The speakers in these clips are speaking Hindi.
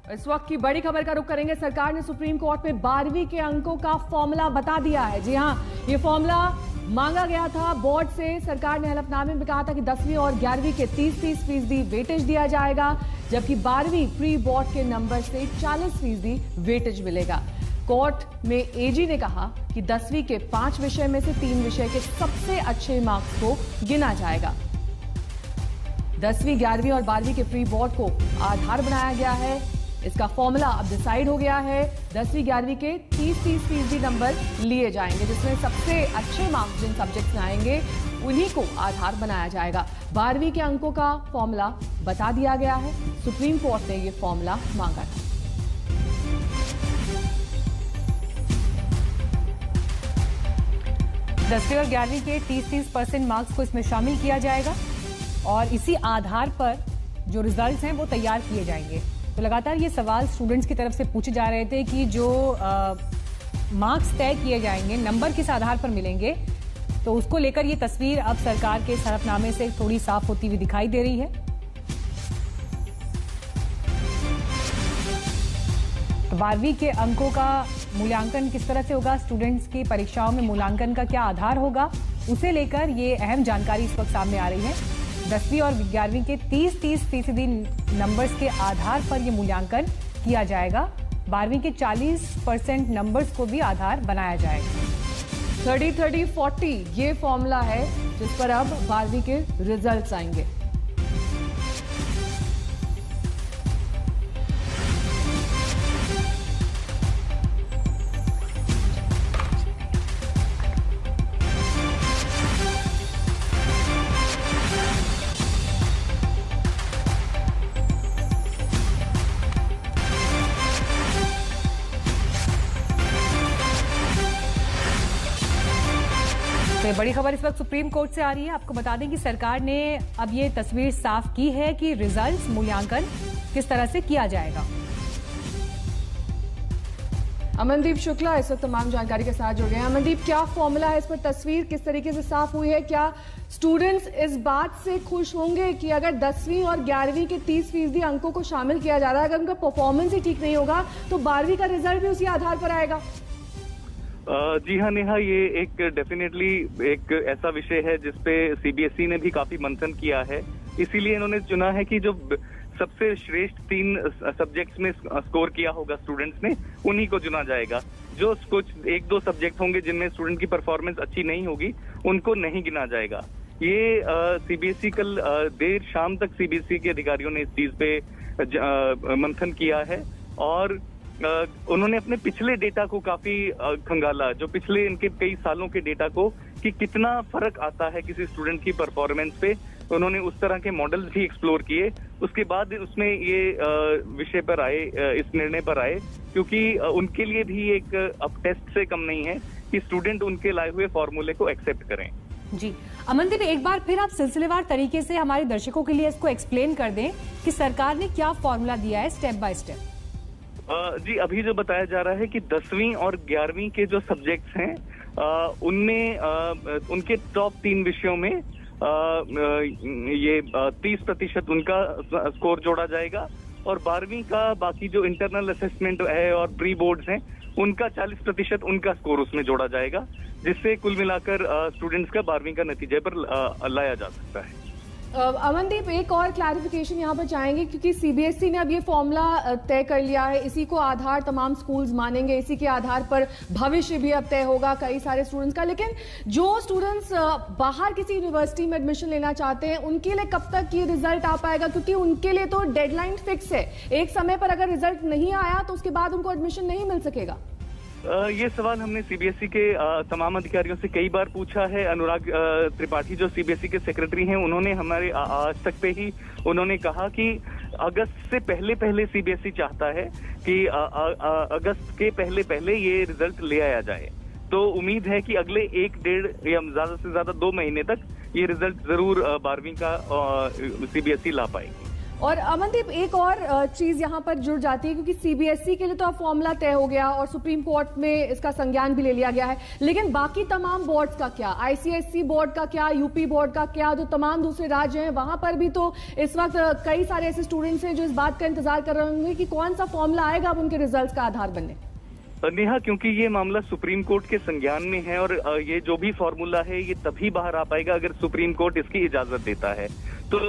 इस वक्त की बड़ी खबर का रुख करेंगे। सरकार ने सुप्रीम कोर्ट में 12वीं के अंकों का फॉर्मूला बता दिया है। जी हां, ये फॉर्मूला मांगा गया था बोर्ड से। सरकार ने हलफनामे में कहा था कि 10वीं और 11वीं के 30% वेटेज दिया जाएगा, जबकि 12वीं प्री बोर्ड के नंबर से 40% वेटेज मिलेगा। कोर्ट में एजी ने कहा कि 10वीं के 5 विषय में से 3 विषय के सबसे अच्छे मार्क्स को गिना जाएगा। 10वीं, 11वीं और 12वीं के प्री बोर्ड को आधार बनाया गया है। इसका फॉर्मूला अब डिसाइड हो गया है। 10वीं 11वीं के 30% नंबर लिए जाएंगे, जिसमें सबसे अच्छे मार्क्स जिन सब्जेक्ट्स में आएंगे उन्हीं को आधार बनाया जाएगा। 12वीं के अंकों का फॉर्मूला बता दिया गया है। सुप्रीम कोर्ट ने यह फॉर्मूला मांगा था। दसवीं और 11वीं के 30% मार्क्स को इसमें शामिल किया जाएगा और इसी आधार पर जो रिजल्ट्स हैं वो तैयार किए जाएंगे। तो लगातार ये सवाल स्टूडेंट्स की तरफ से पूछे जा रहे थे कि जो मार्क्स तय किए जाएंगे, नंबर किस आधार पर मिलेंगे, तो उसको लेकर ये तस्वीर अब सरकार के हलफनामे से थोड़ी साफ होती हुई दिखाई दे रही है। तो 12वीं के अंकों का मूल्यांकन किस तरह से होगा, स्टूडेंट्स की परीक्षाओं में मूल्यांकन का क्या आधार होगा, उसे लेकर ये अहम जानकारी इस वक्त सामने आ रही है। 10वीं और 11वीं के 30% नंबर्स के आधार पर यह मूल्यांकन किया जाएगा। 12वीं के 40% नंबर्स को भी आधार बनाया जाएगा। 30-30-40 ये फॉर्मूला है जिस पर अब 12वीं के रिजल्ट्स आएंगे। तो बड़ी खबर इस वक्त सुप्रीम कोर्ट से आ रही है। आपको बता दें कि सरकार ने अब ये तस्वीर साफ की है कि रिजल्ट्स मूल्यांकन किस तरह से किया जाएगा। अमनदीप शुक्ला इस वक्त तमाम जानकारी के साथ जुड़ गए हैं। अमनदीप, क्या फॉर्मूला है, इस पर तस्वीर किस तरीके से साफ हुई है? क्या स्टूडेंट्स इस बात से खुश होंगे कि अगर 10वीं और 11वीं के 30% अंकों को शामिल किया जा रहा है, अगर उनका परफॉर्मेंस ही ठीक नहीं होगा तो 12वीं का रिजल्ट भी उसी आधार पर आएगा? जी हाँ नेहा, ये एक डेफिनेटली एक ऐसा विषय है जिसपे सीबीएसई ने भी काफी मंथन किया है। इसीलिए इन्होंने चुना है कि जो सबसे श्रेष्ठ 3 सब्जेक्ट्स में स्कोर किया होगा स्टूडेंट्स ने, उन्हीं को चुना जाएगा। जो कुछ 1-2 सब्जेक्ट होंगे जिनमें स्टूडेंट की परफॉर्मेंस अच्छी नहीं होगी, उनको नहीं गिना जाएगा। ये सीबीएसई कल देर शाम तक सीबीएसई के अधिकारियों ने इस चीज पे मंथन किया है और उन्होंने अपने पिछले डेटा को काफी खंगाला, जो पिछले इनके कई सालों के डेटा को, कि कितना फर्क आता है किसी स्टूडेंट की परफॉर्मेंस पे। उन्होंने उस तरह के मॉडल्स भी एक्सप्लोर किए। उसके बाद उसमें ये विषय पर आए, इस निर्णय पर आए, क्योंकि उनके लिए भी एक अब टेस्ट से कम नहीं है कि स्टूडेंट उनके लाए हुए फॉर्मूले को एक्सेप्ट करें। जी अमनदीप, एक बार फिर आप सिलसिलेवार तरीके से हमारे दर्शकों के लिए इसको एक्सप्लेन कर दें कि सरकार ने क्या फॉर्मूला दिया है स्टेप बाय स्टेप। जी, अभी जो बताया जा रहा है कि 10वीं और 11वीं के जो सब्जेक्ट्स हैं उनमें उनके टॉप 3 विषयों में ये 30% उनका स्कोर जोड़ा जाएगा और 12वीं का बाकी जो इंटरनल असेसमेंट है और प्री बोर्ड्स हैं उनका 40% उनका स्कोर उसमें जोड़ा जाएगा, जिससे कुल मिलाकर स्टूडेंट्स का 12वीं का नतीजे पर लाया जा सकता है। अमनदीप, एक और क्लैरिफिकेशन यहाँ पर चाहेंगे, क्योंकि सीबीएसई ने अब ये फॉर्मूला तय कर लिया है, इसी को आधार तमाम स्कूल्स मानेंगे, इसी के आधार पर भविष्य भी अब तय होगा कई सारे स्टूडेंट्स का। लेकिन जो स्टूडेंट्स बाहर किसी यूनिवर्सिटी में एडमिशन लेना चाहते हैं, उनके लिए कब तक ये रिजल्ट आ पाएगा? क्योंकि उनके लिए तो डेडलाइन फिक्स है, एक समय पर अगर रिजल्ट नहीं आया तो उसके बाद उनको एडमिशन नहीं मिल सकेगा। ये सवाल हमने सीबीएसई के तमाम अधिकारियों से कई बार पूछा है। अनुराग त्रिपाठी जो सीबीएसई के सेक्रेटरी हैं, उन्होंने हमारे आज तक पे ही उन्होंने कहा कि अगस्त से पहले सीबीएसई चाहता है कि अगस्त के पहले ये रिजल्ट ले आया जाए। तो उम्मीद है कि अगले 1-1.5 या ज्यादा से ज्यादा 2 महीने तक ये रिजल्ट जरूर 12वीं का सीबीएसई ला पाएगी। और अमनदीप, एक और चीज यहाँ पर जुड़ जाती है, क्योंकि सीबीएसई के लिए तो अब फॉर्मूला तय हो गया और सुप्रीम कोर्ट में इसका संज्ञान भी ले लिया गया है, लेकिन बाकी तमाम बोर्ड्स का क्या, आईसीएसई बोर्ड का क्या, यूपी बोर्ड का क्या, जो तमाम दूसरे राज्य हैं वहां पर भी तो इस वक्त कई सारे ऐसे स्टूडेंट्स हैं जो इस बात का इंतजार कर रहे होंगे कि कौन सा फॉर्मूला आएगा अब उनके रिजल्ट का आधार बनने। नेहा, क्योंकि ये मामला सुप्रीम कोर्ट के संज्ञान में है और ये जो भी फॉर्मूला है ये तभी बाहर आ पाएगा अगर सुप्रीम कोर्ट इसकी इजाजत देता है। तो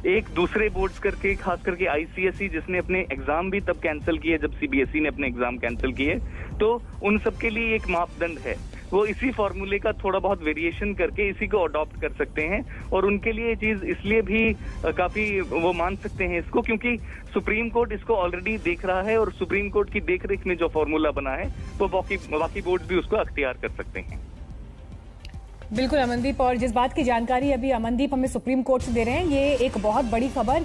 एक दूसरे बोर्ड्स करके, खास करके आईसीएसई जिसने अपने एग्जाम भी तब कैंसिल किए जब सीबीएसई ने अपने एग्जाम कैंसिल किए, तो उन सबके लिए एक मापदंड है, वो इसी फॉर्मूले का थोड़ा बहुत वेरिएशन करके इसी को अडॉप्ट कर सकते हैं। और उनके लिए ये चीज इसलिए भी काफी वो मान सकते हैं इसको, क्योंकि सुप्रीम कोर्ट इसको ऑलरेडी देख रहा है और सुप्रीम कोर्ट की देखरेख में जो फॉर्मूला बना है वो बाकी बोर्ड भी उसको अख्तियार कर सकते हैं। बिल्कुल अमनदीप, और जिस बात की जानकारी अभी अमनदीप हमें सुप्रीम कोर्ट से दे रहे हैं, ये एक बहुत बड़ी खबर।